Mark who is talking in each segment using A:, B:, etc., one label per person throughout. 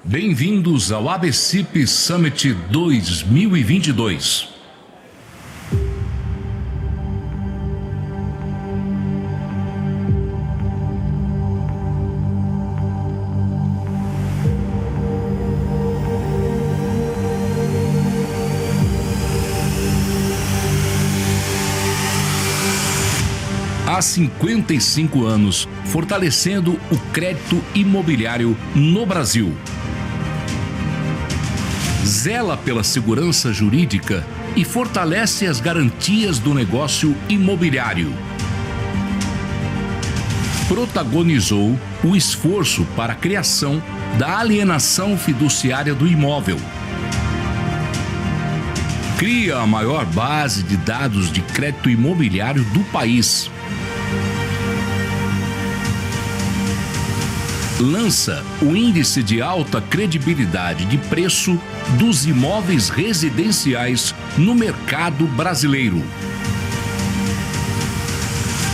A: Bem-vindos ao ABCIP Summit 2022. Há 55 anos, fortalecendo o crédito imobiliário no Brasil. Zela pela segurança jurídica e fortalece as garantias do negócio imobiliário. Protagonizou o esforço para a criação da alienação fiduciária do imóvel. Cria a maior base de dados de crédito imobiliário do país. Lança o índice de alta credibilidade de preço dos imóveis residenciais no mercado brasileiro.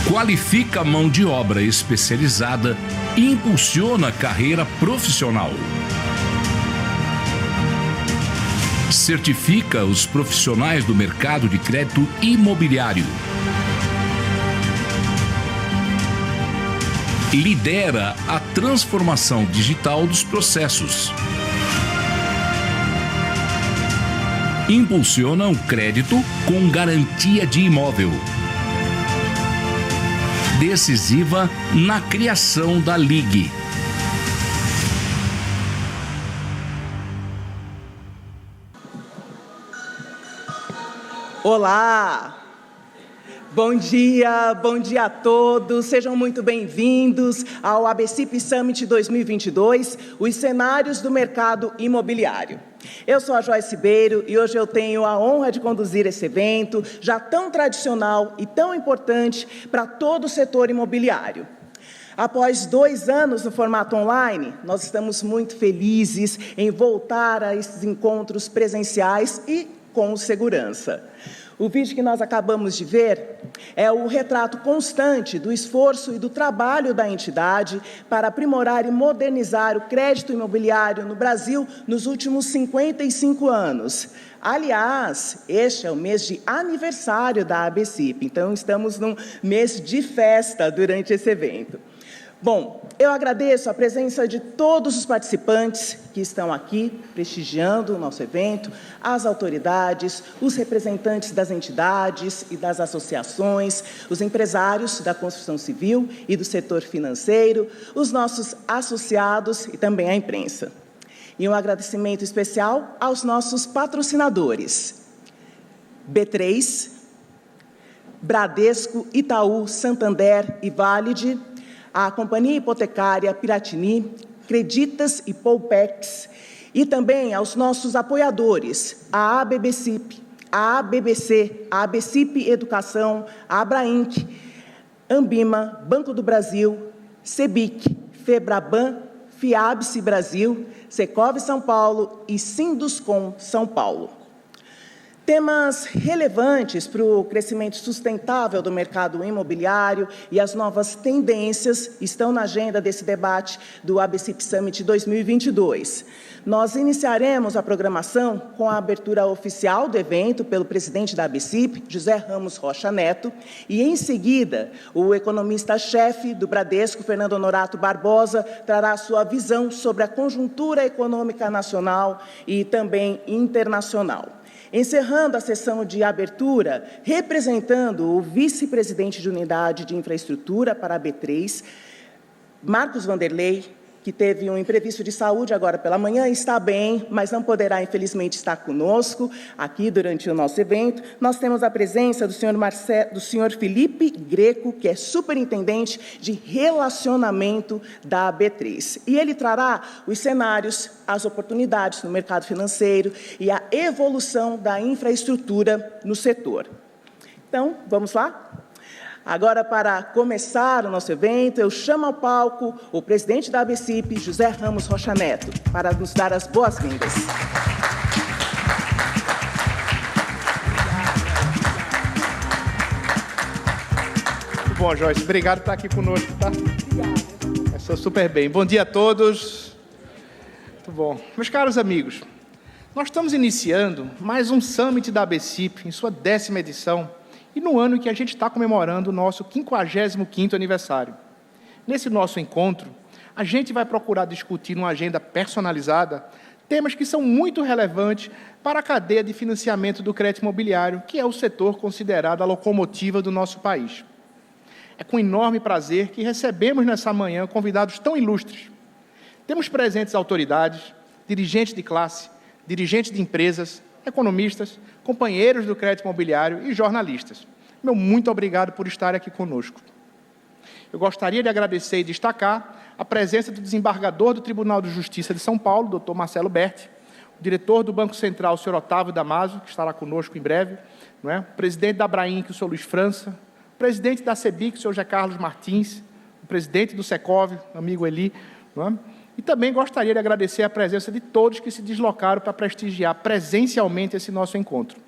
A: Qualifica a mão de obra especializada e impulsiona a carreira profissional. Certifica os profissionais do mercado de crédito imobiliário. Lidera a transformação digital dos processos. Impulsiona o crédito com garantia de imóvel. Decisiva na criação da LIG.
B: Olá! Bom dia a todos, sejam muito bem-vindos ao ABCIP Summit 2022, os cenários do mercado imobiliário. Eu sou a Joyce Ribeiro e hoje eu tenho a honra de conduzir esse evento, já tão tradicional e tão importante para todo o setor imobiliário. Após 2 anos no formato online, nós estamos muito felizes em voltar a esses encontros presenciais e com segurança. O vídeo que nós acabamos de ver é o retrato constante do esforço e do trabalho da entidade para aprimorar e modernizar o crédito imobiliário no Brasil nos últimos 55 anos. Aliás, este é o mês de aniversário da ABCIP, então estamos num mês de festa durante esse evento. Bom, eu agradeço a presença de todos os participantes que estão aqui prestigiando o nosso evento, as autoridades, os representantes das entidades e das associações, os empresários da construção civil e do setor financeiro, os nossos associados e também a imprensa. E um agradecimento especial aos nossos patrocinadores: B3, Bradesco, Itaú, Santander e Valide, a Companhia Hipotecária Piratini, Creditas e Poupex, e também aos nossos apoiadores, a ABBCIP, a ABBC, a ABCIP Educação, a Abrainc, Ambima, Banco do Brasil, Sebic, Febraban, Fiabce Brasil, Secov São Paulo e Sinduscom São Paulo. Temas relevantes para o crescimento sustentável do mercado imobiliário e as novas tendências estão na agenda desse debate do ABCIP Summit 2022. Nós iniciaremos a programação com a abertura oficial do evento pelo presidente da ABCIP, José Ramos Rocha Neto, e em seguida o economista-chefe do Bradesco, Fernando Honorato Barbosa, trará sua visão sobre a conjuntura econômica nacional e também internacional. Encerrando a sessão de abertura, representando o vice-presidente de Unidade de Infraestrutura para a B3, Marcos Vanderlei, que teve um imprevisto de saúde agora pela manhã, está bem, mas não poderá, infelizmente, estar conosco aqui durante o nosso evento. Nós temos a presença do senhor Felipe Greco, que é superintendente de relacionamento da B3. E ele trará os cenários, as oportunidades no mercado financeiro e a evolução da infraestrutura no setor. Então, vamos lá? Agora, para começar o nosso evento, eu chamo ao palco o presidente da ABCIP, José Ramos Rocha Neto, para nos dar as boas-vindas.
C: Muito bom, Joyce. Obrigado por estar aqui conosco, tá? Começou super bem. Bom dia a todos. Muito bom. Meus caros amigos, nós estamos iniciando mais um Summit da ABCIP, em sua 10ª edição, e no ano em que a gente está comemorando o nosso 55º aniversário. Nesse nosso encontro, a gente vai procurar discutir numa agenda personalizada temas que são muito relevantes para a cadeia de financiamento do crédito imobiliário, que é o setor considerado a locomotiva do nosso país. É com enorme prazer que recebemos nessa manhã convidados tão ilustres. Temos presentes autoridades, dirigentes de classe, dirigentes de empresas, economistas, companheiros do crédito imobiliário e jornalistas. Meu muito obrigado por estar aqui conosco. Eu gostaria de agradecer e destacar a presença do desembargador do Tribunal de Justiça de São Paulo, doutor Marcelo Berti, o diretor do Banco Central, o senhor Otávio Damaso, que estará conosco em breve, não é? O presidente da Abrainc, o senhor Luiz França, o presidente da CEBIC, o senhor José Carlos Martins, o presidente do Secov, amigo Eli, não é? E também gostaria de agradecer a presença de todos que se deslocaram para prestigiar presencialmente esse nosso encontro.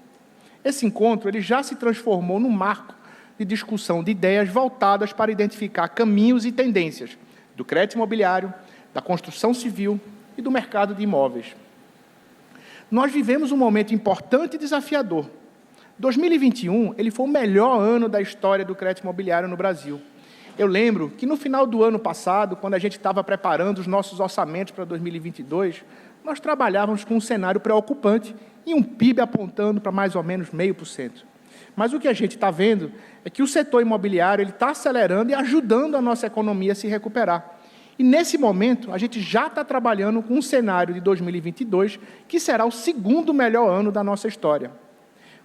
C: Esse encontro ele já se transformou num marco de discussão de ideias voltadas para identificar caminhos e tendências do crédito imobiliário, da construção civil e do mercado de imóveis. Nós vivemos um momento importante e desafiador. 2021 ele foi o melhor ano da história do crédito imobiliário no Brasil. Eu lembro que no final do ano passado, quando a gente estava preparando os nossos orçamentos para 2022, nós trabalhávamos com um cenário preocupante e um PIB apontando para mais ou menos 0,5%. Mas o que a gente está vendo é que o setor imobiliário está acelerando e ajudando a nossa economia a se recuperar. E, nesse momento, a gente já está trabalhando com um cenário de 2022 que será o segundo melhor ano da nossa história.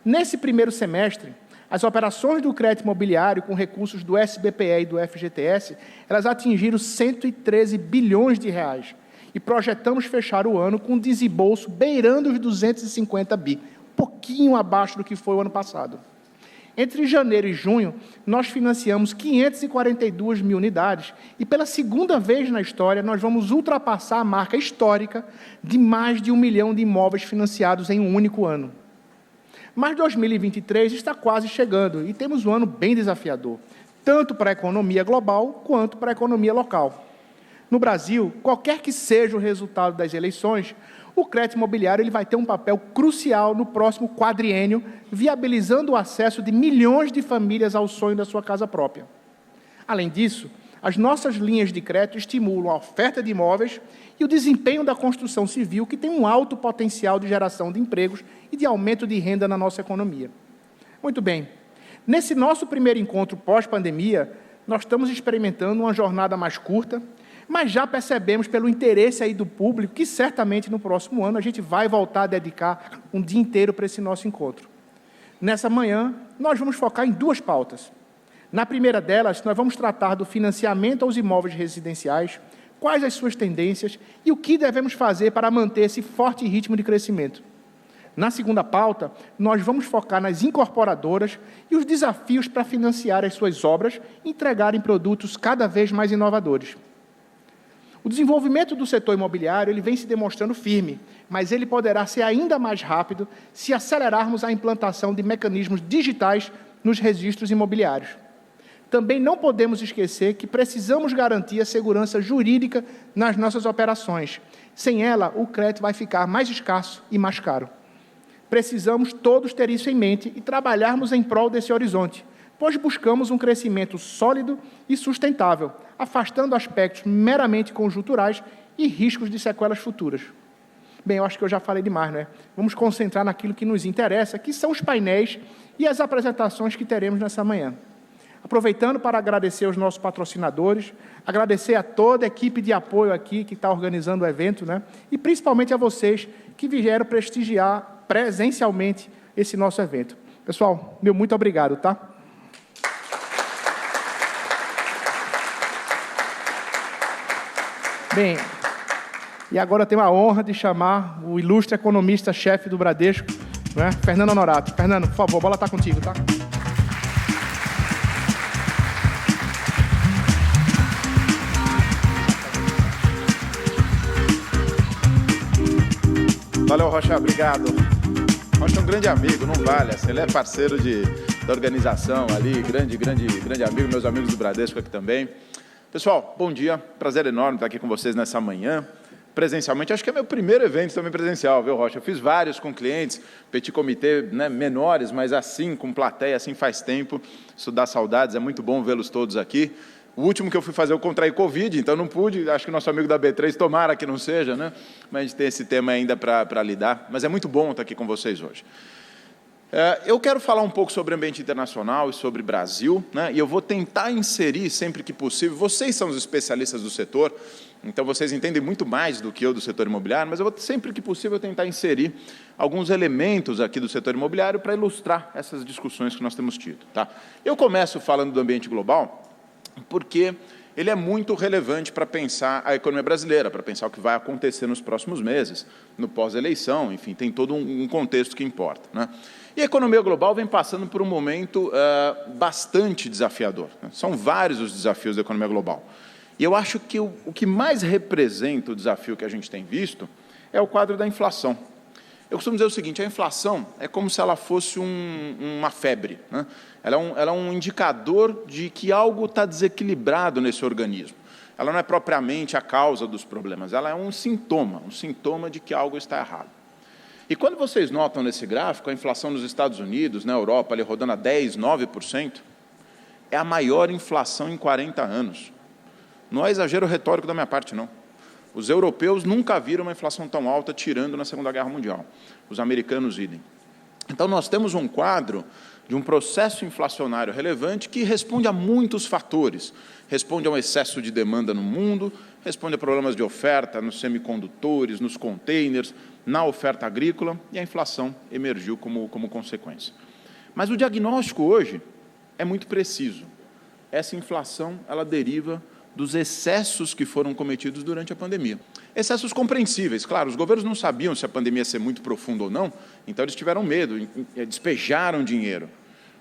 C: Nesse primeiro semestre, as operações do crédito imobiliário com recursos do SBPE e do FGTS, elas atingiram 113 bilhões de reais. E projetamos fechar o ano com um desembolso beirando os 250 bi, pouquinho abaixo do que foi o ano passado. Entre janeiro e junho, nós financiamos 542 mil unidades e, pela segunda vez na história, nós vamos ultrapassar a marca histórica de mais de 1 milhão de imóveis financiados em um único ano. Mas 2023 está quase chegando e temos um ano bem desafiador, tanto para a economia global quanto para a economia local. No Brasil, qualquer que seja o resultado das eleições, o crédito imobiliário ele vai ter um papel crucial no próximo quadriênio, viabilizando o acesso de milhões de famílias ao sonho da sua casa própria. Além disso, as nossas linhas de crédito estimulam a oferta de imóveis e o desempenho da construção civil, que tem um alto potencial de geração de empregos e de aumento de renda na nossa economia. Muito bem, nesse nosso primeiro encontro pós-pandemia, nós estamos experimentando uma jornada mais curta, mas já percebemos pelo interesse aí do público que certamente no próximo ano a gente vai voltar a dedicar um dia inteiro para esse nosso encontro. Nessa manhã, nós vamos focar em duas pautas. Na primeira delas, nós vamos tratar do financiamento aos imóveis residenciais, quais as suas tendências e o que devemos fazer para manter esse forte ritmo de crescimento. Na segunda pauta, nós vamos focar nas incorporadoras e os desafios para financiar as suas obras e entregarem produtos cada vez mais inovadores. O desenvolvimento do setor imobiliário ele vem se demonstrando firme, mas ele poderá ser ainda mais rápido se acelerarmos a implantação de mecanismos digitais nos registros imobiliários. Também não podemos esquecer que precisamos garantir a segurança jurídica nas nossas operações. Sem ela, o crédito vai ficar mais escasso e mais caro. Precisamos todos ter isso em mente e trabalharmos em prol desse horizonte, pois buscamos um crescimento sólido e sustentável, afastando aspectos meramente conjunturais e riscos de sequelas futuras. Bem, eu acho que eu já falei demais, não é? Vamos concentrar naquilo que nos interessa, que são os painéis e as apresentações que teremos nessa manhã. Aproveitando para agradecer aos nossos patrocinadores, agradecer a toda a equipe de apoio aqui que está organizando o evento, né? E principalmente a vocês que vieram prestigiar presencialmente esse nosso evento. Pessoal, meu muito obrigado, tá? Bem, e agora eu tenho a honra de chamar o ilustre economista-chefe do Bradesco, né? Fernando Honorato. Fernando, por favor, a bola está contigo, tá?
D: Valeu, Rocha, obrigado. Rocha é um grande amigo, não vale. Ele é parceiro da organização ali, grande amigo, meus amigos do Bradesco aqui também. Pessoal, bom dia, prazer enorme estar aqui com vocês nessa manhã presencialmente. Acho que é meu primeiro evento também presencial, viu, Rocha? Eu fiz vários com clientes, petit comité, né, menores, mas assim, com plateia, assim faz tempo. Isso dá saudades, é muito bom vê-los todos aqui. O último que eu fui fazer, eu contraí Covid, então não pude, acho que o nosso amigo da B3, tomara que não seja, né? Mas a gente tem esse tema ainda para lidar. Mas é muito bom estar aqui com vocês hoje. Eu quero falar um pouco sobre ambiente internacional e sobre Brasil, né? E eu vou tentar inserir, sempre que possível, vocês são os especialistas do setor, então vocês entendem muito mais do que eu do setor imobiliário, mas eu vou, sempre que possível, tentar inserir alguns elementos aqui do setor imobiliário para ilustrar essas discussões que nós temos tido. Tá? Eu começo falando do ambiente global, porque ele é muito relevante para pensar a economia brasileira, para pensar o que vai acontecer nos próximos meses, no pós-eleição, enfim, tem todo um contexto que importa, né? E a economia global vem passando por um momento bastante desafiador, né? São vários os desafios da economia global. E eu acho que o que mais representa o desafio que a gente tem visto é o quadro da inflação. Eu costumo dizer o seguinte, a inflação é como se ela fosse uma febre, né? Ela é um indicador de que algo está desequilibrado nesse organismo. Ela não é propriamente a causa dos problemas, ela é um sintoma de que algo está errado. E quando vocês notam nesse gráfico, a inflação nos Estados Unidos, na Europa, ali rodando a 10%, 9%, é a maior inflação em 40 anos. Não é exagero retórico da minha parte, não. Os europeus nunca viram uma inflação tão alta, tirando na Segunda Guerra Mundial. Os americanos, idem. Então, nós temos um quadro de um processo inflacionário relevante que responde a muitos fatores. Responde a um excesso de demanda no mundo, responde a problemas de oferta nos semicondutores, nos containers, na oferta agrícola, e a inflação emergiu como consequência. Mas o diagnóstico hoje é muito preciso. Essa inflação, ela deriva dos excessos que foram cometidos durante a pandemia. Excessos compreensíveis, claro, os governos não sabiam se a pandemia ia ser muito profunda ou não, então eles tiveram medo, despejaram dinheiro.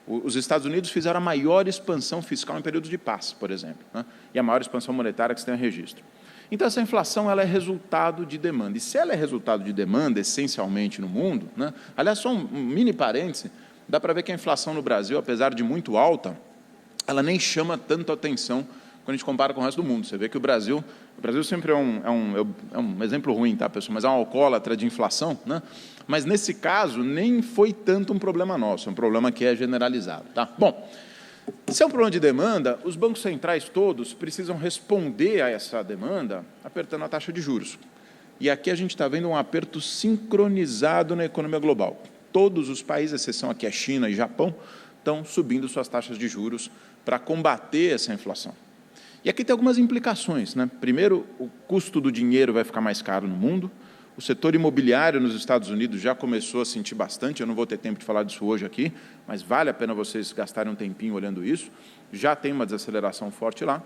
D: Os Estados Unidos fizeram a maior expansão fiscal em período de paz, por exemplo, né? E a maior expansão monetária que se tem a registro. Então, essa inflação ela é resultado de demanda. E se ela é resultado de demanda, essencialmente, no mundo, né? Aliás, só um mini parêntese, dá para ver que a inflação no Brasil, apesar de muito alta, ela nem chama tanto atenção quando a gente compara com o resto do mundo. Você vê que o Brasil sempre é um exemplo ruim, tá, pessoal? Mas é um alcoólatra de inflação, né? Mas, nesse caso, nem foi tanto um problema nosso, é um problema que é generalizado. Tá? Bom, se é um problema de demanda, os bancos centrais todos precisam responder a essa demanda apertando a taxa de juros. E aqui a gente está vendo um aperto sincronizado na economia global. Todos os países, exceção aqui a China e Japão, estão subindo suas taxas de juros para combater essa inflação. E aqui tem algumas implicações, né? Primeiro, o custo do dinheiro vai ficar mais caro no mundo. O setor imobiliário nos Estados Unidos já começou a sentir bastante, eu não vou ter tempo de falar disso hoje aqui, mas vale a pena vocês gastarem um tempinho olhando isso. Já tem uma desaceleração forte lá,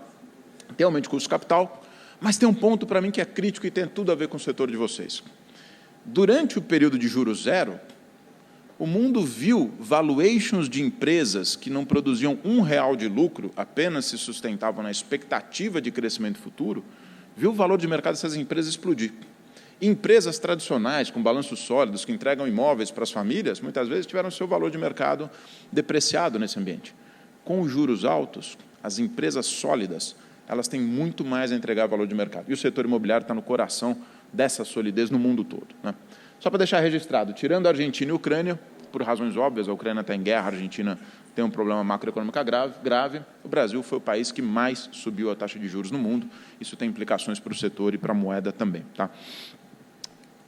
D: tem aumento de custo de capital, mas tem um ponto para mim que é crítico e tem tudo a ver com o setor de vocês. Durante o período de juros zero, o mundo viu valuations de empresas que não produziam R$1 de lucro, apenas se sustentavam na expectativa de crescimento futuro, viu o valor de mercado dessas empresas explodir. Empresas tradicionais, com balanços sólidos, que entregam imóveis para as famílias, muitas vezes tiveram seu valor de mercado depreciado nesse ambiente. Com os juros altos, as empresas sólidas, elas têm muito mais a entregar valor de mercado. E o setor imobiliário está no coração dessa solidez no mundo todo, né? Só para deixar registrado, tirando a Argentina e a Ucrânia, por razões óbvias, a Ucrânia está em guerra, a Argentina tem um problema macroeconômico grave, o Brasil foi o país que mais subiu a taxa de juros no mundo. Isso tem implicações para o setor e para a moeda também. Tá?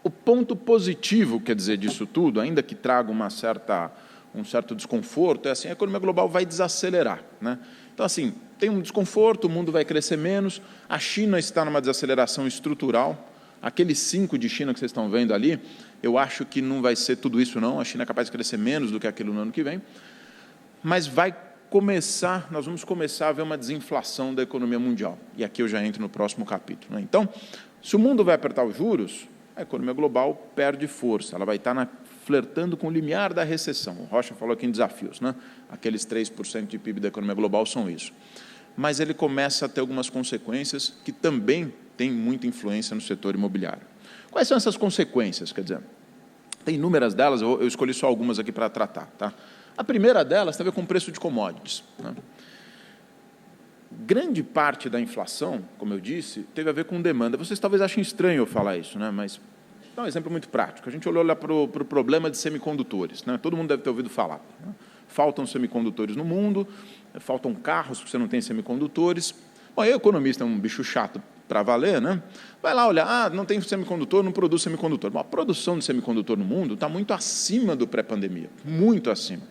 D: O ponto positivo, quer dizer, disso tudo, ainda que traga um certo desconforto, é assim, a economia global vai desacelerar, né? Então, assim, tem um desconforto, o mundo vai crescer menos, a China está numa desaceleração estrutural. Aquele 5 de China que vocês estão vendo ali, eu acho que não vai ser tudo isso, não. A China é capaz de crescer menos do que aquilo no ano que vem, mas nós vamos começar a ver uma desinflação da economia mundial. E aqui eu já entro no próximo capítulo, né? Então, se o mundo vai apertar os juros, a economia global perde força, ela vai estar flertando com o limiar da recessão. O Rocha falou aqui em desafios, né? Aqueles 3% de PIB da economia global são isso. Mas ele começa a ter algumas consequências que também têm muita influência no setor imobiliário. Quais são essas consequências? Quer dizer, tem inúmeras delas, eu escolhi só algumas aqui para tratar. Tá? A primeira delas tem a ver com o preço de commodities, né? grande parte da inflação, como eu disse, teve a ver com demanda. Vocês talvez achem estranho eu falar isso, né? Mas dá um exemplo muito prático. A gente olhou lá para o problema de semicondutores, né? Todo mundo deve ter ouvido falar, né? Faltam semicondutores no mundo, faltam carros porque você não tem semicondutores. Bom, aí o economista é um bicho chato para valer, né? Vai lá olhar, não tem semicondutor, não produz semicondutor. Bom, a produção de semicondutor no mundo está muito acima do pré-pandemia, muito acima.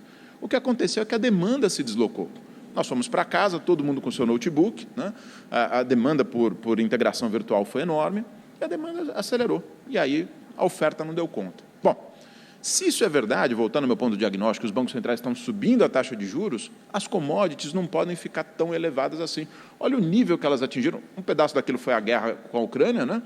D: O que aconteceu é que a demanda se deslocou. Nós fomos para casa, todo mundo com seu notebook, né? A demanda por integração virtual foi enorme, e a demanda acelerou. E aí a oferta não deu conta. Bom, se isso é verdade, voltando ao meu ponto de diagnóstico, os bancos centrais estão subindo a taxa de juros, as commodities não podem ficar tão elevadas assim. Olha o nível que elas atingiram. Um pedaço daquilo foi a guerra com a Ucrânia, né?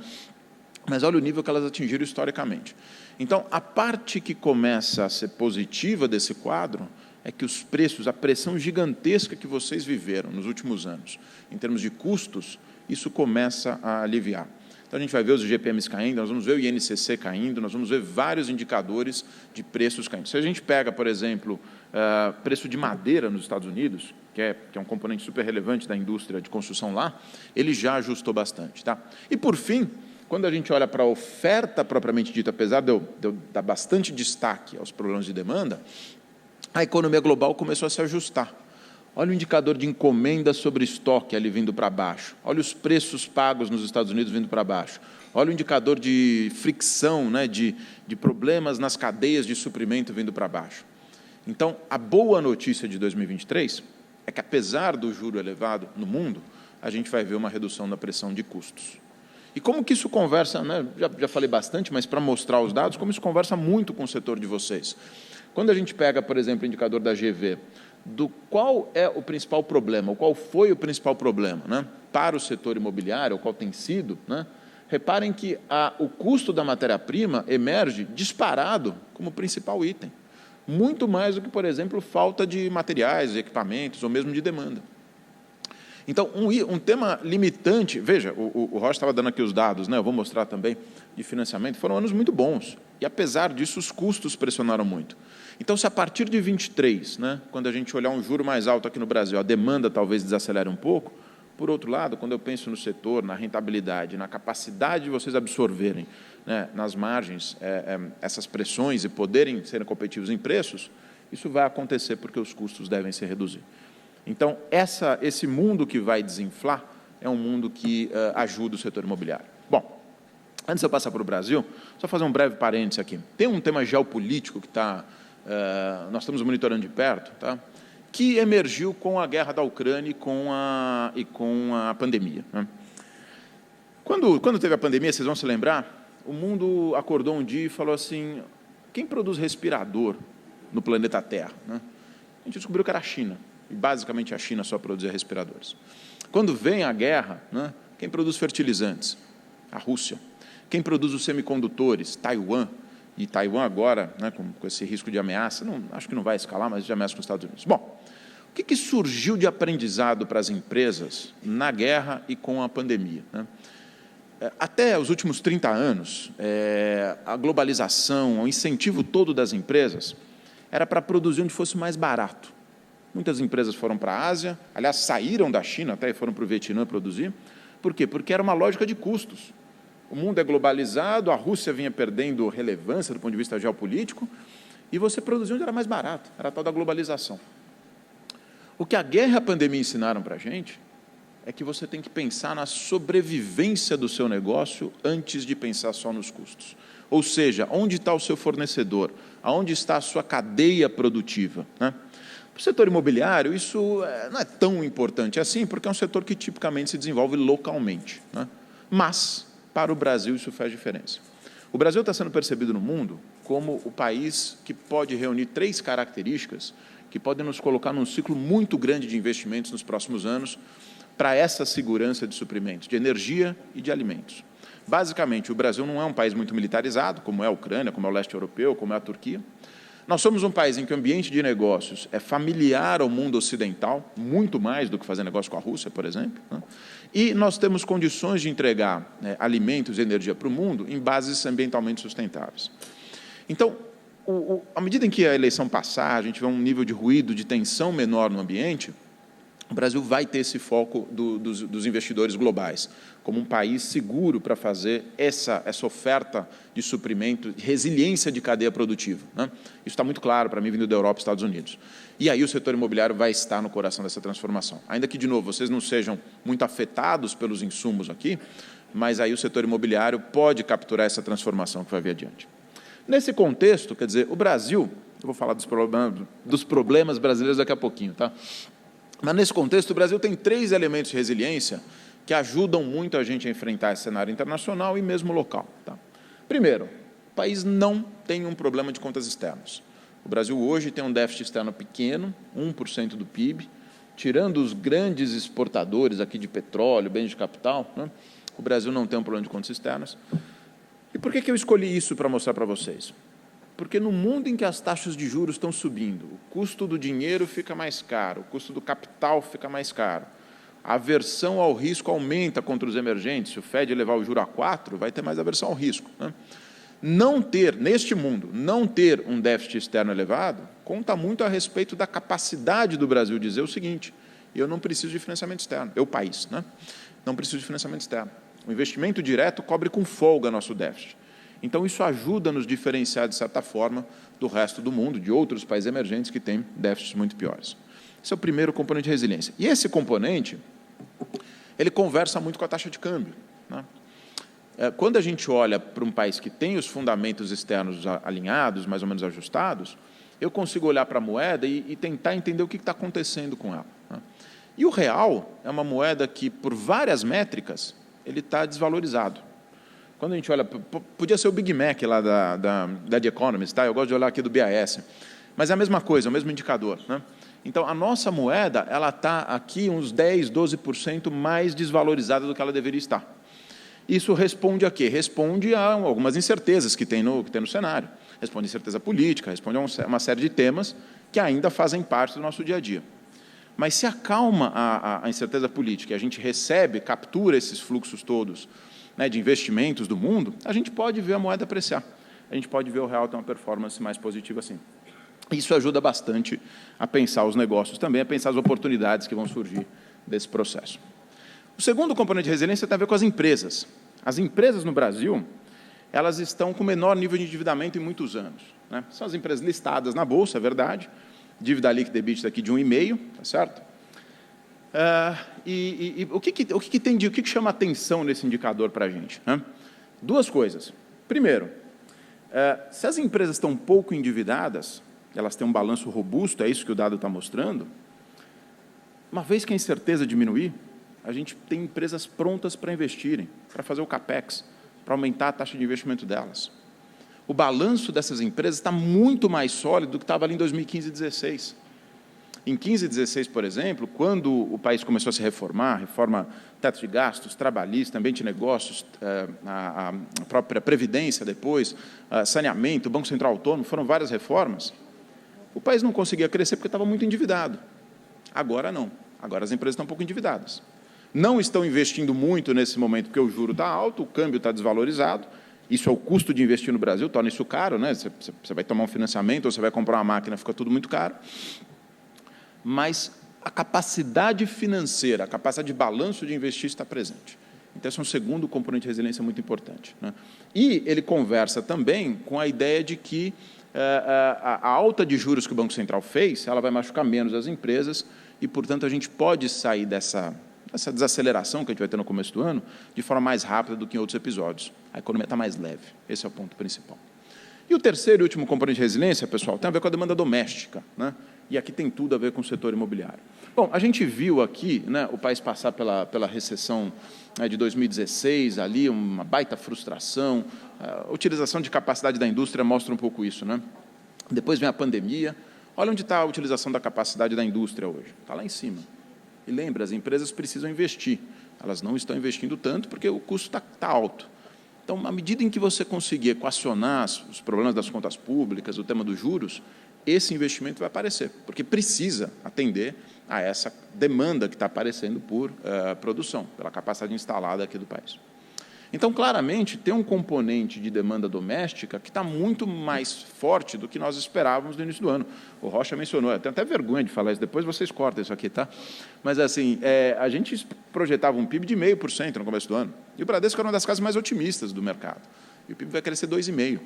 D: Mas olha o nível que elas atingiram historicamente. Então, a parte que começa a ser positiva desse quadro é que os preços, a pressão gigantesca que vocês viveram nos últimos anos, em termos de custos, isso começa a aliviar. Então, a gente vai ver os IGPMs caindo, nós vamos ver o INCC caindo, nós vamos ver vários indicadores de preços caindo. Se a gente pega, por exemplo, preço de madeira nos Estados Unidos, que é um componente super relevante da indústria de construção lá, ele já ajustou bastante. Tá? E, por fim, quando a gente olha para a oferta propriamente dita, apesar de eu dar bastante destaque aos problemas de demanda, a economia global começou a se ajustar. Olha o indicador de encomenda sobre estoque ali vindo para baixo. Olha os preços pagos nos Estados Unidos vindo para baixo. Olha o indicador de fricção, né, de problemas nas cadeias de suprimento vindo para baixo. Então, a boa notícia de 2023 é que, apesar do juro elevado no mundo, a gente vai ver uma redução da pressão de custos. E como que isso conversa, né, já falei bastante, mas para mostrar os dados, como isso conversa muito com o setor de vocês. Quando a gente pega, por exemplo, o indicador da GV, do qual é o principal problema, ou qual foi o principal problema, né, para o setor imobiliário, ou qual tem sido, né, reparem que o custo da matéria-prima emerge disparado como principal item, muito mais do que, por exemplo, falta de materiais, equipamentos, ou mesmo de demanda. Então, um tema limitante, veja, o Rocha estava dando aqui os dados, né, eu vou mostrar também, de financiamento, foram anos muito bons, e apesar disso, os custos pressionaram muito. Então, se a partir de 23, né, quando a gente olhar um juro mais alto aqui no Brasil, a demanda talvez desacelere um pouco, por outro lado, quando eu penso no setor, na rentabilidade, na capacidade de vocês absorverem, né, nas margens, essas pressões e poderem serem competitivos em preços, isso vai acontecer porque os custos devem se reduzir. Então, esse mundo que vai desinflar é um mundo que ajuda o setor imobiliário. Bom, antes de eu passar para o Brasil, só fazer um breve parênteses aqui. Tem um tema geopolítico que nós estamos monitorando de perto, tá? Que emergiu com a guerra da Ucrânia e com a pandemia, né? Quando teve a pandemia, vocês vão se lembrar, o mundo acordou um dia e falou assim, quem produz respirador no planeta Terra, né? A gente descobriu que era a China, e basicamente a China só produzia respiradores. Quando vem a guerra, né, quem produz fertilizantes? A Rússia. Quem produz os semicondutores? Taiwan. E Taiwan agora, né, com esse risco de ameaça, acho que não vai escalar, mas de ameaça com os Estados Unidos. Bom, o que surgiu de aprendizado para as empresas na guerra e com a pandemia, né? Até os últimos 30 anos, a globalização, o incentivo todo das empresas era para produzir onde fosse mais barato. Muitas empresas foram para a Ásia, aliás, saíram da China, até foram para o Vietnã produzir. Por quê? Porque era uma lógica de custos. O mundo é globalizado, a Rússia vinha perdendo relevância do ponto de vista geopolítico, e você produzia onde era mais barato, era a tal da globalização. O que a guerra e a pandemia ensinaram para a gente é que você tem que pensar na sobrevivência do seu negócio antes de pensar só nos custos. Ou seja, onde está o seu fornecedor, aonde está a sua cadeia produtiva, né? Para o setor imobiliário, isso não é tão importante assim, porque é um setor que tipicamente se desenvolve localmente, né? Mas, para o Brasil, isso faz diferença. O Brasil está sendo percebido no mundo como o país que pode reunir 3 características que podem nos colocar num ciclo muito grande de investimentos nos próximos anos para essa segurança de suprimentos, de energia e de alimentos. Basicamente, o Brasil não é um país muito militarizado, como é a Ucrânia, como é o leste europeu, como é a Turquia. Nós somos um país em que o ambiente de negócios é familiar ao mundo ocidental, muito mais do que fazer negócio com a Rússia, por exemplo, né? E nós temos condições de entregar alimentos e energia para o mundo em bases ambientalmente sustentáveis. Então, à medida em que a eleição passar, a gente vê um nível de ruído, de tensão menor no ambiente, o Brasil vai ter esse foco dos investidores globais, como um país seguro para fazer essa oferta de suprimento, de resiliência de cadeia produtiva, né? Isso está muito claro para mim, vindo da Europa e Estados Unidos. E aí o setor imobiliário vai estar no coração dessa transformação. Ainda que, de novo, vocês não sejam muito afetados pelos insumos aqui, mas aí o setor imobiliário pode capturar essa transformação que vai vir adiante. Nesse contexto, quer dizer, o Brasil, eu vou falar dos problemas brasileiros daqui a pouquinho, tá? Mas, nesse contexto, o Brasil tem 3 elementos de resiliência que ajudam muito a gente a enfrentar esse cenário internacional e mesmo local. Tá? Primeiro, o país não tem um problema de contas externas. O Brasil hoje tem um déficit externo pequeno, 1% do PIB, tirando os grandes exportadores aqui de petróleo, bens de capital, né? O Brasil não tem um problema de contas externas. E por que eu escolhi isso para mostrar para vocês? Porque no mundo em que as taxas de juros estão subindo, o custo do dinheiro fica mais caro, o custo do capital fica mais caro, a aversão ao risco aumenta contra os emergentes. Se o Fed levar o juro a 4, vai ter mais aversão ao risco, né? Neste mundo, não ter um déficit externo elevado, conta muito a respeito da capacidade do Brasil dizer o seguinte: eu não preciso de financiamento externo, eu, país, né? Não preciso de financiamento externo. O investimento direto cobre com folga nosso déficit. Então, isso ajuda a nos diferenciar, de certa forma, do resto do mundo, de outros países emergentes que têm déficits muito piores. Esse é o primeiro componente de resiliência. E esse componente, ele conversa muito com a taxa de câmbio, né? Quando a gente olha para um país que tem os fundamentos externos alinhados, mais ou menos ajustados, eu consigo olhar para a moeda e tentar entender o que está acontecendo com ela, né? E o real é uma moeda que, por várias métricas, ele está desvalorizado. Quando a gente olha, podia ser o Big Mac lá da The Economist, tá? Eu gosto de olhar aqui do BAS, mas é a mesma coisa, é o mesmo indicador, né? Então, a nossa moeda, ela está aqui uns 10%, 12% mais desvalorizada do que ela deveria estar. Isso responde a quê? Responde a algumas incertezas que tem no cenário. Responde a incerteza política, responde a uma série de temas que ainda fazem parte do nosso dia a dia. Mas se acalma a incerteza política e a gente captura esses fluxos todos, né, de investimentos do mundo, a gente pode ver a moeda apreciar. A gente pode ver o real ter uma performance mais positiva assim. Isso ajuda bastante a pensar os negócios também, a pensar as oportunidades que vão surgir desse processo. O segundo componente de resiliência tem a ver com as empresas. As empresas no Brasil, elas estão com o menor nível de endividamento em muitos anos, né? São as empresas listadas na Bolsa, é verdade, dívida líquida e EBITDA aqui de 1,5, tá certo? O que chama atenção nesse indicador para a gente, né? 2 coisas. Primeiro, se as empresas estão pouco endividadas, elas têm um balanço robusto, é isso que o dado está mostrando, uma vez que a incerteza diminuir, a gente tem empresas prontas para investirem, para fazer o CAPEX, para aumentar a taxa de investimento delas. O balanço dessas empresas está muito mais sólido do que estava ali em 2015 e 2016. Em 15 e 16, por exemplo, quando o país começou a se reformar, reforma teto de gastos, trabalhista, ambiente de negócios, a própria Previdência depois, saneamento, Banco Central Autônomo, foram várias reformas, o país não conseguia crescer porque estava muito endividado. Agora não. Agora as empresas estão um pouco endividadas. Não estão investindo muito nesse momento porque o juro está alto, o câmbio está desvalorizado. Isso é o custo de investir no Brasil, torna isso caro, né? Você vai tomar um financiamento ou você vai comprar uma máquina, fica tudo muito caro. Mas a capacidade financeira, a capacidade de balanço de investir está presente. Então, esse é um segundo componente de resiliência muito importante, né? E ele conversa também com a ideia de que a alta de juros que o Banco Central fez, ela vai machucar menos as empresas e, portanto, a gente pode sair dessa desaceleração que a gente vai ter no começo do ano de forma mais rápida do que em outros episódios. A economia está mais leve. Esse é o ponto principal. E o terceiro e último componente de resiliência, pessoal, tem a ver com a demanda doméstica, né? E aqui tem tudo a ver com o setor imobiliário. Bom, a gente viu aqui, né, o país passar pela recessão, né, de 2016, ali, uma baita frustração. A utilização de capacidade da indústria mostra um pouco isso, né? Depois vem a pandemia. Olha onde está a utilização da capacidade da indústria hoje. Está lá em cima. E lembra, as empresas precisam investir. Elas não estão investindo tanto porque o custo está alto. Então, à medida em que você conseguir equacionar os problemas das contas públicas, o tema dos juros, esse investimento vai aparecer, porque precisa atender a essa demanda que está aparecendo por produção, pela capacidade instalada aqui do país. Então, claramente, tem um componente de demanda doméstica que está muito mais forte do que nós esperávamos no início do ano. O Rocha mencionou, eu tenho até vergonha de falar isso, depois vocês cortam isso aqui, tá? Mas, assim, a gente projetava um PIB de 0,5% no começo do ano, e o Bradesco era uma das casas mais otimistas do mercado. E o PIB vai crescer 2,5%.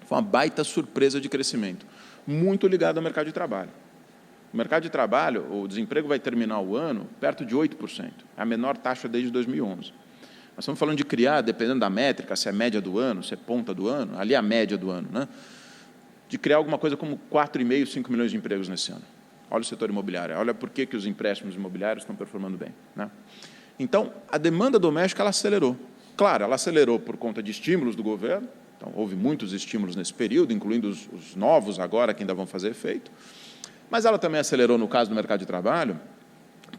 D: Foi uma baita surpresa de crescimento, muito ligado ao mercado de trabalho. O mercado de trabalho, o desemprego vai terminar o ano perto de 8%, é a menor taxa desde 2011. Nós estamos falando de criar, dependendo da métrica, se é média do ano, se é ponta do ano, ali é a média do ano, né? De criar alguma coisa como 4,5, 5 milhões de empregos nesse ano. Olha o setor imobiliário, olha por que os empréstimos imobiliários estão performando bem, né? Então, a demanda doméstica ela acelerou. Claro, ela acelerou por conta de estímulos do governo, então houve muitos estímulos nesse período, incluindo os novos agora, que ainda vão fazer efeito, mas ela também acelerou, no caso do mercado de trabalho,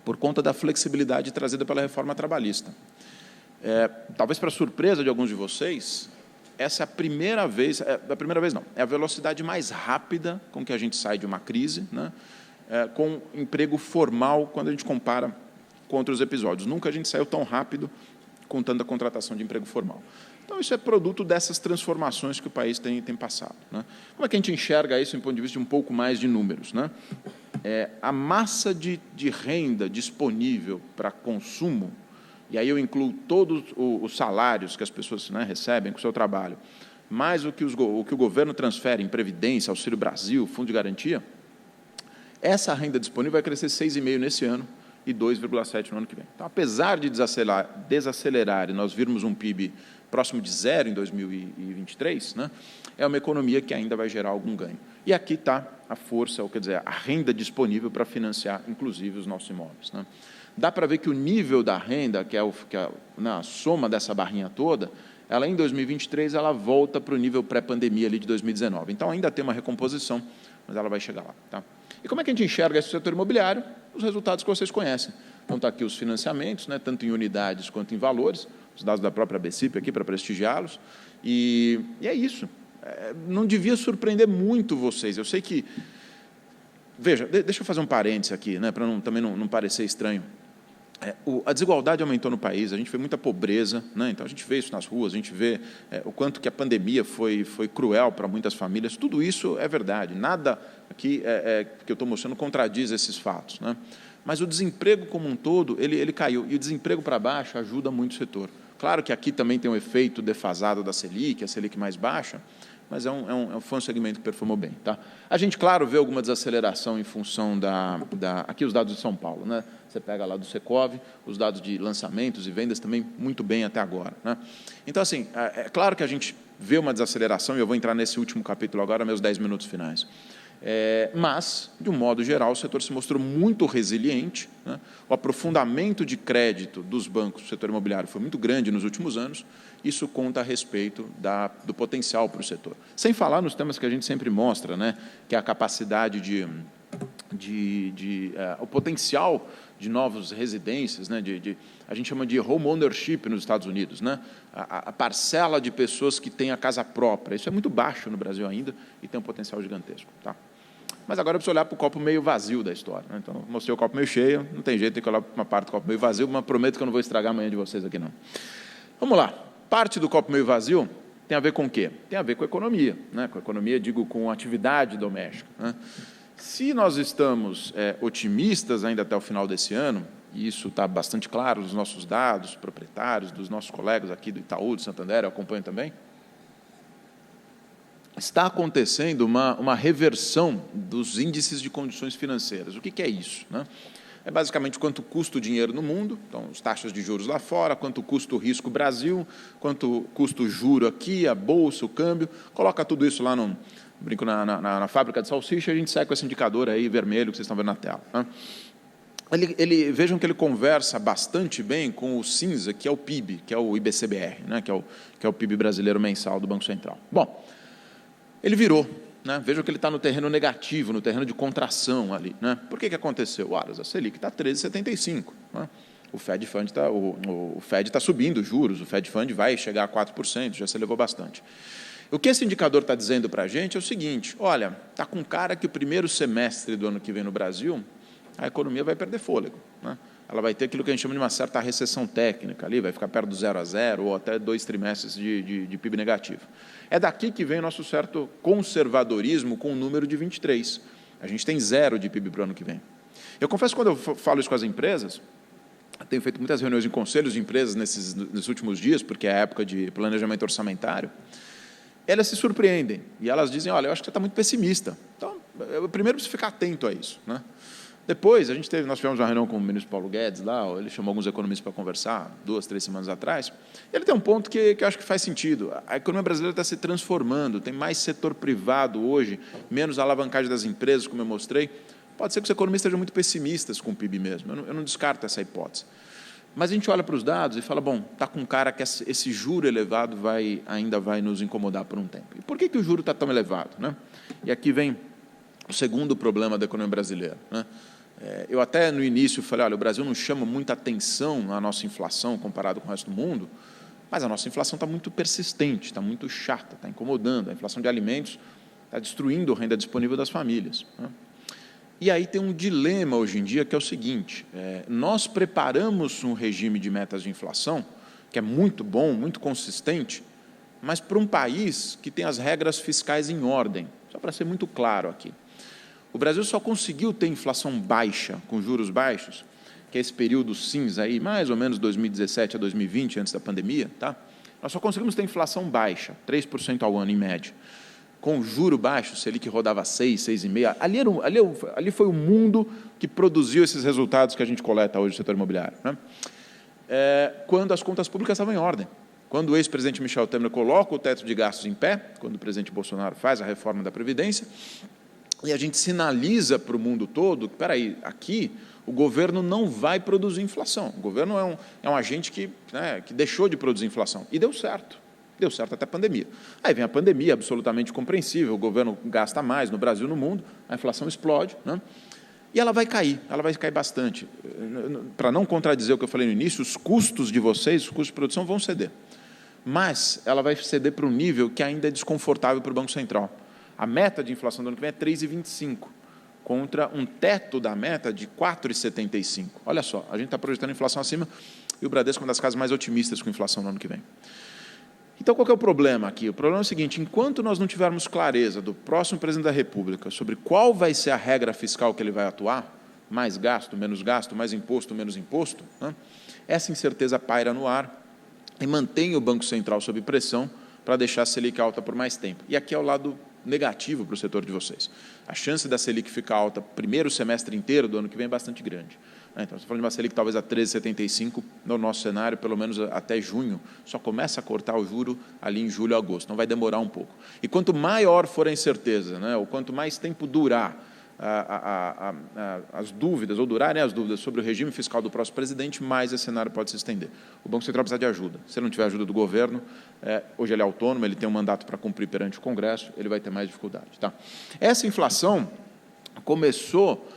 D: por conta da flexibilidade trazida pela reforma trabalhista. Talvez para surpresa de alguns de vocês, essa é a primeira vez, é a velocidade mais rápida com que a gente sai de uma crise, né, com emprego formal, quando a gente compara com outros episódios. Nunca a gente saiu tão rápido com tanta contratação de emprego formal. Então, isso é produto dessas transformações que o país tem passado, né? Como é que a gente enxerga isso, do ponto de vista de um pouco mais de números, né? A massa de renda disponível para consumo, e aí eu incluo todos os salários que as pessoas, né, recebem com o seu trabalho, mais o que o governo transfere em Previdência, Auxílio Brasil, Fundo de Garantia, essa renda disponível vai crescer 6,5% nesse ano e 2,7% no ano que vem. Então, apesar de desacelerar e nós virmos um PIB próximo de 0 em 2023, né, é uma economia que ainda vai gerar algum ganho. E aqui está a força, ou quer dizer, a renda disponível para financiar, inclusive, os nossos imóveis, né? Dá para ver que o nível da renda, que é a soma dessa barrinha toda, ela em 2023 ela volta para o nível pré-pandemia ali de 2019. Então, ainda tem uma recomposição, mas ela vai chegar lá, tá? E como é que a gente enxerga esse setor imobiliário? Os resultados que vocês conhecem. Então, está aqui os financiamentos, né, tanto em unidades quanto em valores, os dados da própria BCIP aqui para prestigiá-los, e é isso. Não devia surpreender muito vocês. Eu sei que... Veja, deixa eu fazer um parênteses aqui, né, para também não parecer estranho. A desigualdade aumentou no país, a gente vê muita pobreza, né? Então a gente vê isso nas ruas, a gente vê o quanto que a pandemia foi cruel para muitas famílias, tudo isso é verdade, nada aqui que eu estou mostrando contradiz esses fatos, né? Mas o desemprego como um todo, ele caiu, e o desemprego para baixo ajuda muito o setor. Claro que aqui também tem um efeito defasado da Selic, a Selic mais baixa, mas foi um segmento que performou bem, tá? A gente, claro, vê alguma desaceleração em função aqui os dados de São Paulo, né? Você pega lá do Secov, os dados de lançamentos e vendas também muito bem até agora, né? Então, assim, é claro que a gente vê uma desaceleração, e eu vou entrar nesse último capítulo agora, meus 10 minutos finais. Mas, de um modo geral, o setor se mostrou muito resiliente, né? O aprofundamento de crédito dos bancos do setor imobiliário foi muito grande nos últimos anos, isso conta a respeito do potencial para o setor. Sem falar nos temas que a gente sempre mostra, né? Que é a capacidade o potencial de novas residências, né? A gente chama de home ownership nos Estados Unidos, né? A parcela de pessoas que têm a casa própria, isso é muito baixo no Brasil ainda e tem um potencial gigantesco, tá? Mas agora eu preciso olhar para o copo meio vazio da história, né? Então, mostrei o copo meio cheio, não tem jeito, tem que olhar para uma parte do copo meio vazio, mas prometo que eu não vou estragar amanhã de vocês aqui, não. Vamos lá. Parte do copo meio vazio tem a ver com o quê? Tem a ver com a economia, né? Com a economia, digo, com a atividade doméstica, né? Se nós estamos otimistas ainda até o final desse ano, e isso está bastante claro nos nossos dados proprietários, dos nossos colegas aqui do Itaú, do Santander, eu acompanho também, está acontecendo uma reversão dos índices de condições financeiras. O que é isso, né? É basicamente quanto custa o dinheiro no mundo, então as taxas de juros lá fora, quanto custa o risco Brasil, quanto custa o juro aqui, a bolsa, o câmbio, coloca tudo isso lá brinco na fábrica de salsicha, a gente sai com esse indicador aí vermelho que vocês estão vendo na tela, né? Vejam que ele conversa bastante bem com o cinza, que é o PIB, que é o IBCBR, né? que é o PIB brasileiro mensal do Banco Central. Bom, ele virou, né? Vejam que ele está no terreno negativo, no terreno de contração ali, né? Por que aconteceu? A Selic está 13,75, né? O Fed Fund está subindo os juros, o Fed Fund vai chegar a 4%, já se elevou bastante. O que esse indicador está dizendo para a gente é o seguinte: olha, está com cara que o primeiro semestre do ano que vem no Brasil, a economia vai perder fôlego, né? ela vai ter aquilo que a gente chama de uma certa recessão técnica, ali vai ficar perto do 0 a 0 ou até 2 trimestres de PIB negativo. É daqui que vem o nosso certo conservadorismo com o número de 23. A gente tem 0 de PIB para o ano que vem. Eu confesso que quando eu falo isso com as empresas, tenho feito muitas reuniões em conselhos de empresas nesses últimos dias, porque é a época de planejamento orçamentário, elas se surpreendem e elas dizem, olha, eu acho que você está muito pessimista. Então, eu primeiro preciso ficar atento a isso, né? Depois, nós tivemos uma reunião com o ministro Paulo Guedes lá, ele chamou alguns economistas para conversar, 2, 3 semanas atrás. Ele tem um ponto que eu acho que faz sentido. A economia brasileira está se transformando, tem mais setor privado hoje, menos alavancagem das empresas, como eu mostrei. Pode ser que os economistas estejam muito pessimistas com o PIB mesmo, eu não descarto essa hipótese. Mas a gente olha para os dados e fala, bom, está com cara que esse juro elevado ainda vai nos incomodar por um tempo. E por que o juro está tão elevado, né? E aqui vem o segundo problema da economia brasileira, né? Eu até no início falei, olha, o Brasil não chama muita atenção na nossa inflação comparado com o resto do mundo, mas a nossa inflação está muito persistente, está muito chata, está incomodando. A inflação de alimentos está destruindo a renda disponível das famílias, né? E aí tem um dilema hoje em dia, que é o seguinte, nós preparamos um regime de metas de inflação, que é muito bom, muito consistente, mas para um país que tem as regras fiscais em ordem, só para ser muito claro aqui. O Brasil só conseguiu ter inflação baixa, com juros baixos, que é esse período cinza aí, mais ou menos 2017 a 2020, antes da pandemia, tá? Nós só conseguimos ter inflação baixa, 3% ao ano em média. Com juro baixo, Selic rodava 6, 6,5%. Ali foi o mundo que produziu esses resultados que a gente coleta hoje no setor imobiliário, né? Quando as contas públicas estavam em ordem. Quando o ex-presidente Michel Temer coloca o teto de gastos em pé, quando o presidente Bolsonaro faz a reforma da Previdência, e a gente sinaliza para o mundo todo que, espera aí, aqui o governo não vai produzir inflação. O governo é um agente que deixou de produzir inflação. E deu certo até a pandemia. Aí vem a pandemia, absolutamente compreensível, o governo gasta mais no Brasil e no mundo, a inflação explode, né? E ela vai cair bastante. Para não contradizer o que eu falei no início, os custos de vocês, os custos de produção vão ceder. Mas ela vai ceder para um nível que ainda é desconfortável para o Banco Central. A meta de inflação do ano que vem é 3,25, contra um teto da meta de 4,75. Olha só, a gente está projetando inflação acima e o Bradesco é uma das casas mais otimistas com inflação no ano que vem. Então, qual que é o problema aqui? O problema é o seguinte, enquanto nós não tivermos clareza do próximo presidente da República sobre qual vai ser a regra fiscal que ele vai atuar, mais gasto, mais imposto, menos imposto, né? Essa incerteza paira no ar e mantém o Banco Central sob pressão para deixar a Selic alta por mais tempo. E aqui é o lado negativo para o setor de vocês. A chance da Selic ficar alta primeiro semestre inteiro do ano que vem é bastante grande. Então, você falando de uma Selic talvez a 13,75, no nosso cenário, pelo menos até junho, só começa a cortar o juro ali em julho, agosto. Então, vai demorar um pouco. E quanto maior for a incerteza, né, ou quanto mais tempo durar as dúvidas, ou durarem as dúvidas sobre o regime fiscal do próximo presidente, mais esse cenário pode se estender. O Banco Central precisa de ajuda. Se ele não tiver ajuda do governo, hoje ele é autônomo, ele tem um mandato para cumprir perante o Congresso, ele vai ter mais dificuldade. Tá? Essa inflação começou,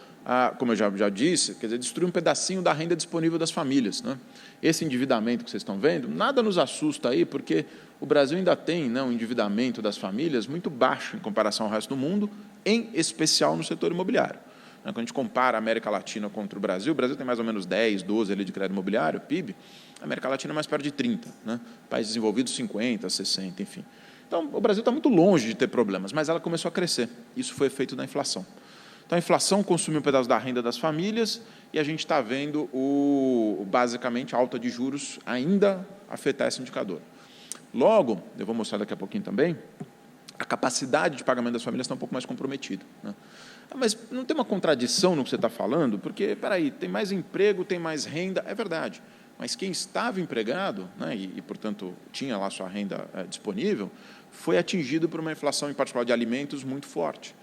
D: como eu já disse, quer dizer, destruir um pedacinho da renda disponível das famílias, né? Esse endividamento que vocês estão vendo, nada nos assusta aí, porque o Brasil ainda tem, né, um endividamento das famílias muito baixo em comparação ao resto do mundo, em especial no setor imobiliário. Quando a gente compara a América Latina contra o Brasil tem mais ou menos 10, 12 ali de crédito imobiliário, PIB, a América Latina é mais perto de 30, né? Países desenvolvidos 50, 60, enfim. Então, o Brasil está muito longe de ter problemas, mas ela começou a crescer. Isso foi efeito da inflação. Então, a inflação consumiu um pedaço da renda das famílias e a gente está vendo, basicamente, a alta de juros ainda afetar esse indicador. Logo, eu vou mostrar daqui a pouquinho também, a capacidade de pagamento das famílias está um pouco mais comprometida, né? Mas não tem uma contradição no que você está falando, porque, espera aí, tem mais emprego, tem mais renda, é verdade, mas quem estava empregado, né, e, portanto, tinha lá sua renda disponível, foi atingido por uma inflação, em particular de alimentos, muito forte.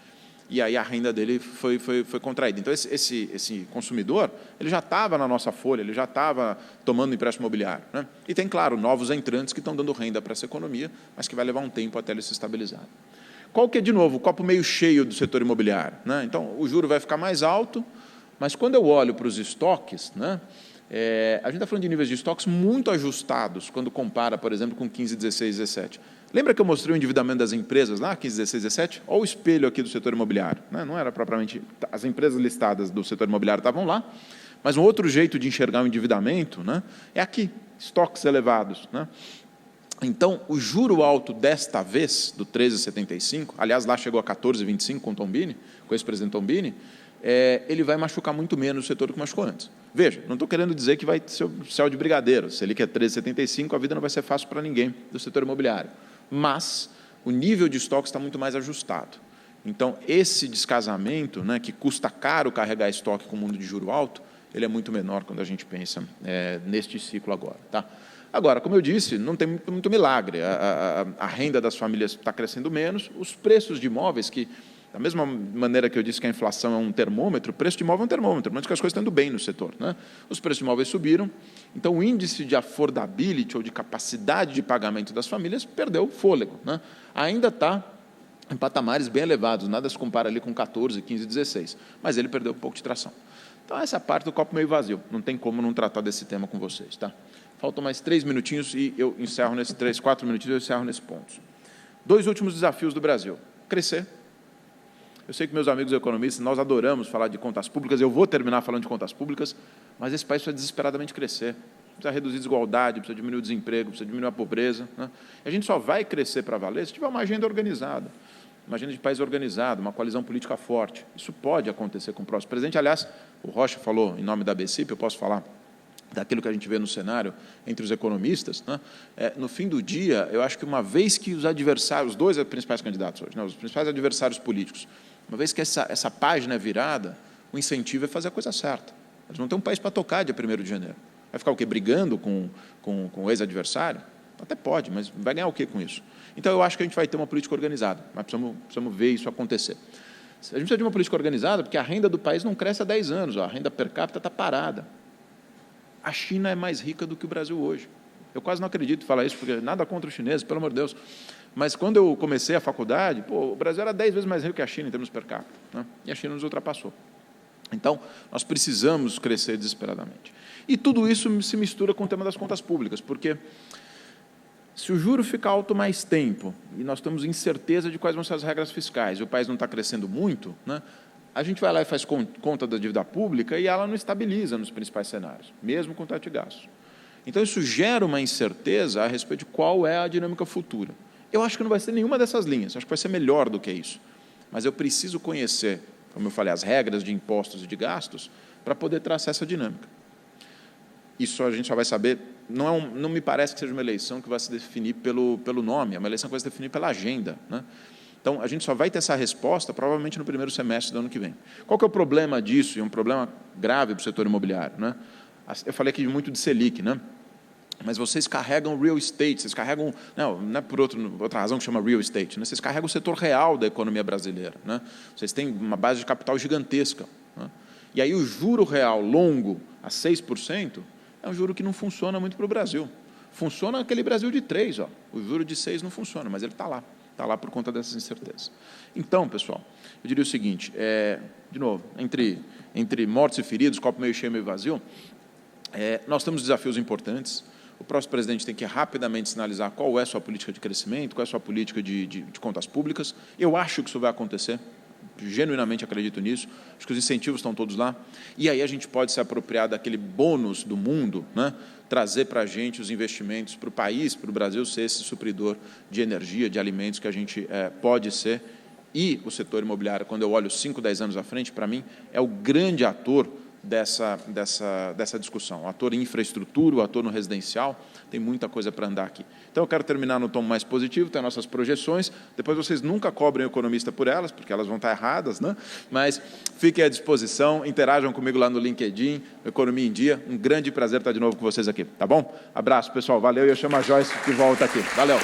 D: E aí a renda dele foi contraída. Então, esse consumidor, ele já estava na nossa folha, ele já estava tomando empréstimo imobiliário, né? E tem, claro, novos entrantes que estão dando renda para essa economia, mas que vai levar um tempo até ele se estabilizar. Qual que é, de novo, o copo meio cheio do setor imobiliário, né? Então, o juro vai ficar mais alto, mas quando eu olho para os estoques, né, a gente está falando de níveis de estoques muito ajustados, quando compara, por exemplo, com 15, 16, 17. Lembra que eu mostrei o endividamento das empresas lá, 15, 16, 17? Olha o espelho aqui do setor imobiliário, né? Não era propriamente... As empresas listadas do setor imobiliário estavam lá, Mas um outro jeito de enxergar o endividamento, né, é aqui, estoques elevados, né? Então, o juro alto desta vez, do 13,75, aliás, lá chegou a 14,25 com o Tombini, com o ex-presidente Tombini, ele vai machucar muito menos o setor do que machucou antes. Veja, não estou querendo dizer que vai ser o céu de brigadeiro. Se ele quer 13,75, a vida não vai ser fácil para ninguém do setor imobiliário. Mas o nível de estoque está muito mais ajustado. Então, esse descasamento, né, que custa caro carregar estoque com o mundo de juro alto, ele é muito menor quando a gente pensa neste ciclo agora. Tá? Agora, como eu disse, não tem muito milagre. A renda das famílias está crescendo menos, os preços de imóveis, que, da mesma maneira que eu disse que a inflação é um termômetro, o preço de imóvel é um termômetro, mas que as coisas estão indo bem no setor, né? Os preços de imóveis subiram, então o índice de affordability, ou de capacidade de pagamento das famílias, perdeu o fôlego, né? Ainda está em patamares bem elevados, nada se compara ali com 14, 15, 16, mas ele perdeu um pouco de tração. Então, essa é a parte do copo meio vazio, não tem como não tratar desse tema com vocês, tá? Faltam mais 3 minutinhos e eu encerro nesses 3, 4 minutinhos, eu encerro nesse ponto. 2 últimos desafios do Brasil. Crescer. Eu sei que meus amigos economistas, nós adoramos falar de contas públicas, eu vou terminar falando de contas públicas, mas esse país precisa desesperadamente crescer. Precisa reduzir desigualdade, precisa diminuir o desemprego, precisa diminuir a pobreza, né? E a gente só vai crescer para valer se tiver uma agenda organizada, uma agenda de país organizado, uma coalizão política forte. Isso pode acontecer com o próximo presidente. Aliás, o Rocha falou em nome da BCIP, eu posso falar daquilo que a gente vê no cenário entre os economistas, né? No fim do dia, eu acho que uma vez que os adversários, os 2 principais candidatos hoje, né, os principais adversários políticos, uma vez que essa página é virada, o incentivo é fazer a coisa certa. Eles não têm um país para tocar dia 1º de janeiro. Vai ficar o quê? Brigando com o ex-adversário? Até pode, mas vai ganhar o quê com isso? Então, eu acho que a gente vai ter uma política organizada, mas precisamos ver isso acontecer. A gente precisa de uma política organizada porque a renda do país não cresce há 10 anos, a renda per capita está parada. A China é mais rica do que o Brasil hoje. Eu quase não acredito em falar isso, porque nada contra os chineses, pelo amor de Deus. Mas, quando eu comecei a faculdade, o Brasil era 10 vezes mais rico que a China, em termos per capita, né? E a China nos ultrapassou. Então, nós precisamos crescer desesperadamente. E tudo isso se mistura com o tema das contas públicas, porque se o juro fica alto mais tempo, e nós temos incerteza de quais vão ser as regras fiscais, e o país não está crescendo muito, né, a gente vai lá e faz conta da dívida pública e ela não estabiliza nos principais cenários, mesmo com teto de gastos. Então, isso gera uma incerteza a respeito de qual é a dinâmica futura. Eu acho que não vai ser nenhuma dessas linhas, acho que vai ser melhor do que isso. Mas eu preciso conhecer, como eu falei, as regras de impostos e de gastos para poder traçar essa dinâmica. Isso a gente só vai saber, não me parece que seja uma eleição que vai se definir pelo nome, é uma eleição que vai se definir pela agenda, né? Então, a gente só vai ter essa resposta provavelmente no 1º semestre do ano que vem. Qual que é o problema disso? E é um problema grave para o setor imobiliário, né? Eu falei aqui muito de Selic, né? Mas vocês carregam real estate, vocês carregam, não é por outra razão que chama real estate, né? Vocês carregam o setor real da economia brasileira, né? Vocês têm uma base de capital gigantesca, né? E aí o juro real longo a 6% é um juro que não funciona muito para o Brasil. Funciona aquele Brasil de 3, ó. O juro de 6 não funciona, mas ele está lá por conta dessas incertezas. Então, pessoal, eu diria o seguinte, de novo, entre mortos e feridos, copo meio cheio, meio vazio, nós temos desafios importantes. O próximo presidente tem que rapidamente sinalizar qual é a sua política de crescimento, qual é a sua política de contas públicas. Eu acho que isso vai acontecer, genuinamente acredito nisso, acho que os incentivos estão todos lá, e aí a gente pode se apropriar daquele bônus do mundo, né? Trazer para a gente os investimentos para o país, para o Brasil ser esse supridor de energia, de alimentos que a gente pode ser, e o setor imobiliário, quando eu olho 5, 10 anos à frente, para mim, é o grande ator dessa discussão. O ator em infraestrutura, o ator no residencial, tem muita coisa para andar aqui. Então, eu quero terminar no tom mais positivo, tem nossas projeções, depois vocês nunca cobrem o economista por elas, porque elas vão estar erradas, né? Mas fiquem à disposição, interajam comigo lá no LinkedIn, Economia em Dia, um grande prazer estar de novo com vocês aqui, tá bom? Abraço, pessoal, valeu, e eu chamo a Joyce de volta aqui. Valeu!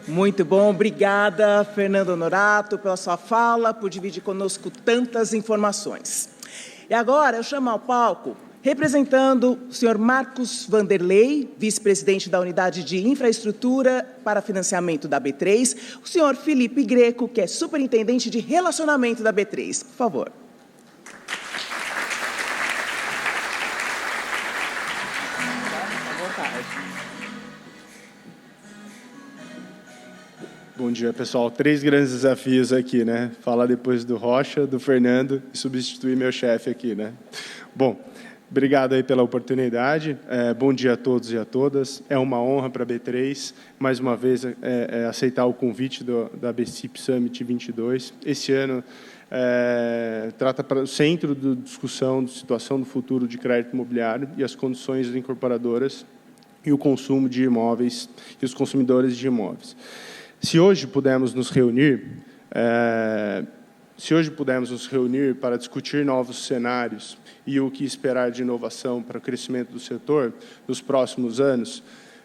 B: Muito bom, obrigada, Fernando Honorato, pela sua fala, por dividir conosco tantas informações. E agora eu chamo ao palco, representando o senhor Marcos Vanderlei, vice-presidente da Unidade de Infraestrutura para Financiamento da B3, o senhor Felipe Greco, que é superintendente de relacionamento da B3. Por favor.
E: Bom dia, pessoal. 3 grandes desafios aqui, né? Falar depois do Rocha, do Fernando e substituir meu chefe aqui, né? Bom, obrigado aí pela oportunidade. Bom dia a todos e a todas. É uma honra para a B3, mais uma vez, aceitar o convite da BCIP Summit 22. Esse ano trata para o centro da discussão da situação do futuro de crédito imobiliário e as condições das incorporadoras e o consumo de imóveis e os consumidores de imóveis. Se hoje pudermos nos reunir para discutir novos cenários e o que esperar de inovação para o crescimento do setor nos próximos anos,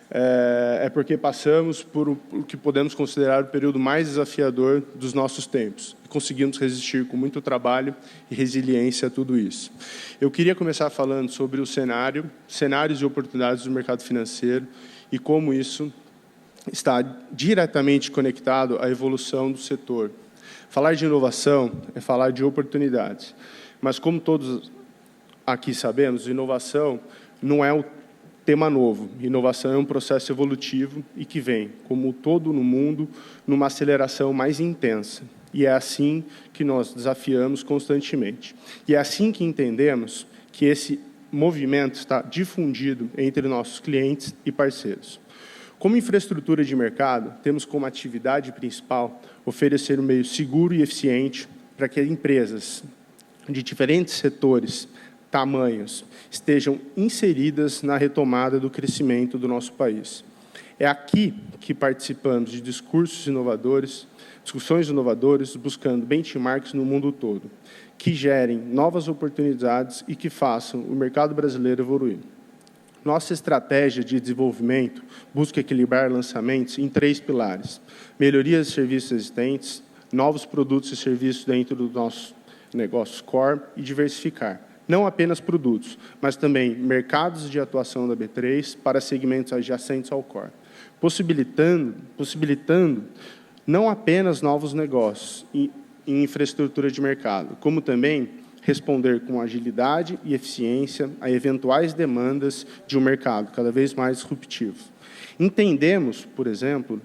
E: é porque passamos por o que podemos considerar o período mais desafiador dos nossos tempos. E conseguimos resistir com muito trabalho e resiliência a tudo isso. Eu queria começar falando sobre o cenários e oportunidades do mercado financeiro e como isso está diretamente conectado à evolução do setor. Falar de inovação é falar de oportunidades. Mas, como todos aqui sabemos, inovação não é o tema novo. Inovação é um processo evolutivo e que vem, como todo no mundo, numa aceleração mais intensa. E é assim que nós desafiamos constantemente. E é assim que entendemos que esse movimento está difundido entre nossos clientes e parceiros. Como infraestrutura de mercado, temos como atividade principal oferecer um meio seguro e eficiente para que empresas de diferentes setores, tamanhos, estejam inseridas na retomada do crescimento do nosso país. É aqui que participamos de discursos inovadores, discussões inovadoras, buscando benchmarks no mundo todo, que gerem novas oportunidades e que façam o mercado brasileiro evoluir. Nossa estratégia de desenvolvimento busca equilibrar lançamentos em 3 pilares: melhorias de serviços existentes, novos produtos e serviços dentro do nosso negócio core e diversificar. Não apenas produtos, mas também mercados de atuação da B3 para segmentos adjacentes ao core, possibilitando não apenas novos negócios em infraestrutura de mercado, como também responder com agilidade e eficiência a eventuais demandas de um mercado cada vez mais disruptivo. Entendemos, por exemplo,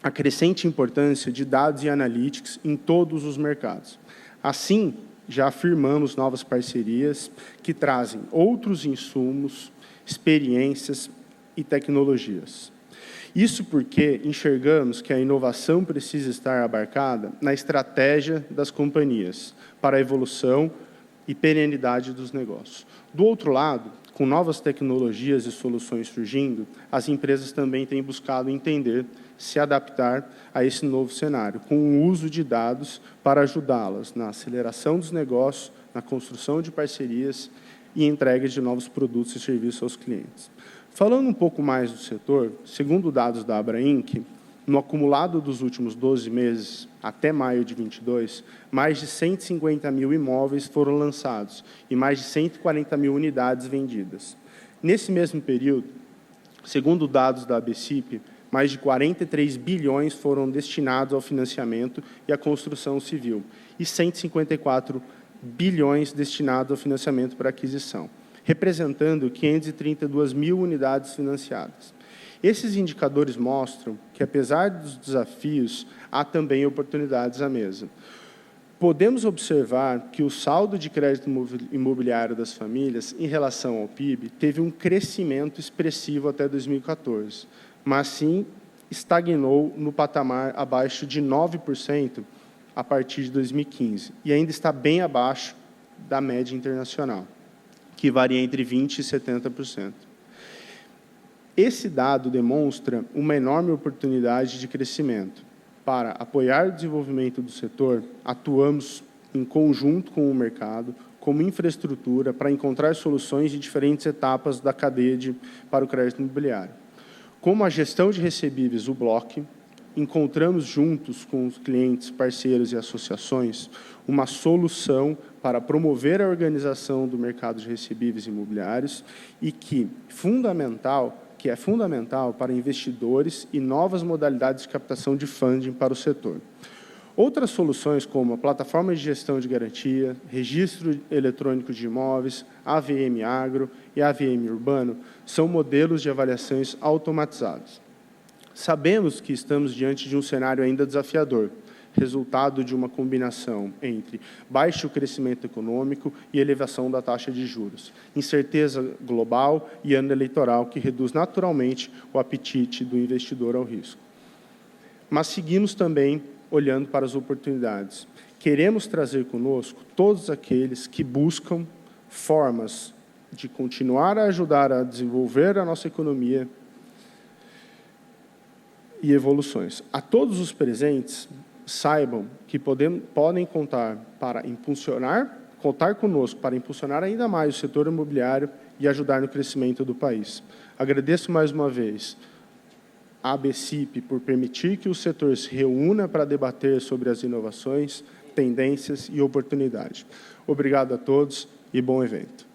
E: a crescente importância de dados e analytics em todos os mercados. Assim, já afirmamos novas parcerias que trazem outros insumos, experiências e tecnologias. Isso porque enxergamos que a inovação precisa estar abarcada na estratégia das companhias para a evolução e perenidade dos negócios. Do outro lado, com novas tecnologias e soluções surgindo, as empresas também têm buscado entender, se adaptar a esse novo cenário, com o uso de dados para ajudá-las na aceleração dos negócios, na construção de parcerias e entrega de novos produtos e serviços aos clientes. Falando um pouco mais do setor, segundo dados da Abrainc, no acumulado dos últimos 12 meses, até maio de 22, mais de 150 mil imóveis foram lançados e mais de 140 mil unidades vendidas. Nesse mesmo período, segundo dados da BCIP, mais de 43 bilhões foram destinados ao financiamento e à construção civil e 154 bilhões destinados ao financiamento para aquisição, representando 532 mil unidades financiadas. Esses indicadores mostram que, apesar dos desafios, há também oportunidades à mesa. Podemos observar que o saldo de crédito imobiliário das famílias, em relação ao PIB, teve um crescimento expressivo até 2014, mas sim estagnou no patamar abaixo de 9% a partir de 2015, e ainda está bem abaixo da média internacional, que varia entre 20% e 70%. Esse dado demonstra uma enorme oportunidade de crescimento. Para apoiar o desenvolvimento do setor, atuamos em conjunto com o mercado, como infraestrutura, para encontrar soluções de diferentes etapas da cadeia para o crédito imobiliário. Como a gestão de recebíveis, o Block, encontramos juntos com os clientes, parceiros e associações uma solução para promover a organização do mercado de recebíveis imobiliários e que é fundamental para investidores e novas modalidades de captação de funding para o setor. Outras soluções, como a plataforma de gestão de garantia, registro eletrônico de imóveis, AVM Agro e AVM Urbano, são modelos de avaliações automatizados. Sabemos que estamos diante de um cenário ainda desafiador, resultado de uma combinação entre baixo crescimento econômico e elevação da taxa de juros, incerteza global e ano eleitoral que reduz naturalmente o apetite do investidor ao risco. Mas seguimos também olhando para as oportunidades. Queremos trazer conosco todos aqueles que buscam formas de continuar a ajudar a desenvolver a nossa economia e evoluções. A todos os presentes, saibam que podem contar conosco para impulsionar ainda mais o setor imobiliário e ajudar no crescimento do país. Agradeço mais uma vez à ABCIP por permitir que o setor se reúna para debater sobre as inovações, tendências e oportunidades. Obrigado a todos e bom evento.